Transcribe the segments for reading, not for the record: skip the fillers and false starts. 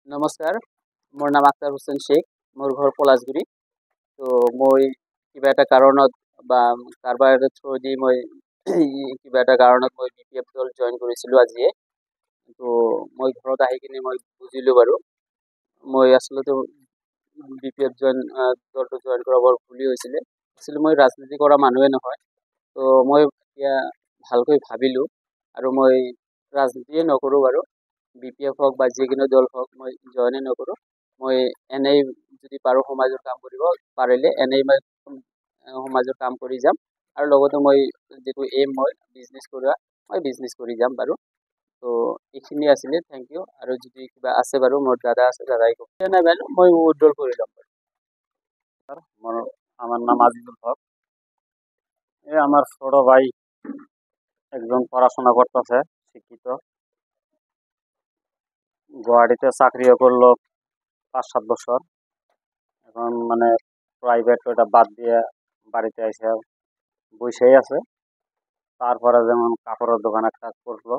নমস্কাৰ, মোৰ নাম আখতাৰ হুছেইন শ্বেখ। মোৰ ঘৰ পলাশগুৰি। তো মই কিবা এটা কাৰণত বা কাৰোবাৰ এটা থ্ৰু দি মই কিবা এটা কাৰণত মই BPF দল জইন কৰিছিলোঁ আজিয়ে। তো মই ঘৰত আহি কিনে মই বুজিলোঁ বাৰু মই আচলতে BPF দলটো জইন কৰা বৰ ভুলেই হৈছিলে। আচলতে মই ৰাজনীতি কৰা মানুহে নহয়। তো মই এতিয়া ভালকৈ ভাবিলোঁ আৰু মই ৰাজনীতিয়ে নকৰোঁ বাৰু। BPF হওক বা যিকোনো দল হওক মই জইনে নকৰোঁ। মই এনেই যদি পাৰোঁ সমাজৰ কাম কৰিব পাৰিলে এনেই মই সমাজৰ কাম কৰি যাম আৰু লগতে মই যিটো এইম মই বিজনেছ কৰা মই বিজনেছ কৰি যাম বাৰু। তো এইখিনি আছিলে, থেংক ইউ। আৰু যদি কিবা আছে বাৰু মোৰ দাদা আছে, দাদাই কওক। নাই বাইদেউ, মই উইড্ৰল কৰি ল'ম বাৰু। আমার আমার নাম আজিজুল হক। আমার ছোট ভাই একজন পড়াশোনা করতেছে, শিক্ষিত, গুয়াহাটিতে চাকরিও করলো 5-7 বছর। এখন মানে প্রাইভেট ওটা বাদ দিয়ে বাড়িতে এসে বসেই আছে। তারপরে যেমন কাপড়ের দোকানে কাজ করলো।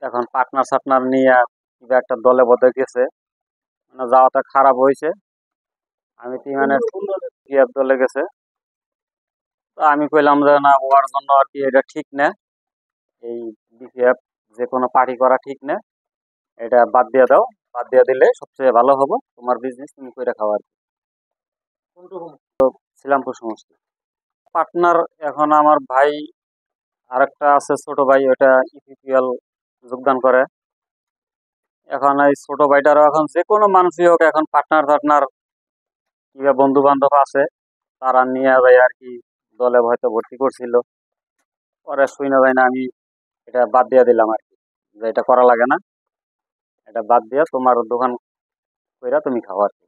এখন পার্টনার সার্টনার নিয়ে কিবা একটা দলে বদলে গেছে, মানে যাওয়াটা খারাপ হয়েছে। আমি তো মানে BPF দলে গেছে। তো আমি কইলাম যে না, ওর জন্য আর কি এটা ঠিক না, এই BPF যে কোনো পার্টি করা ঠিক না, এটা বাদ দিয়ে দাও। বাদ দিয়ে দিলে সবচেয়ে ভালো হবে, তোমার বিজনেস তুমি করে খাও আর কি। শ্রীরামপুর সমষ্টি পার্টনার এখন আমার ভাই আরেকটা আছে, ছোট ভাই, ওটা ইপিপিএল যোগদান করে। এখন এই ছোট ভাইটারও এখন যে কোনো মানুষই হোক, এখন পার্টনার কিংবা বন্ধু বান্ধব আছে, তারা নিয়ে যায় আর কি, দলে হয়তো ভর্তি করছিল। পরে শুনে যায় না, আমি এটা বাদ দিয়ে দিলাম আর কি, যে এটা করা লাগে না, এটা বাদ দিয়ে তোমার দোকান কইরা তুমি খাও আর কি।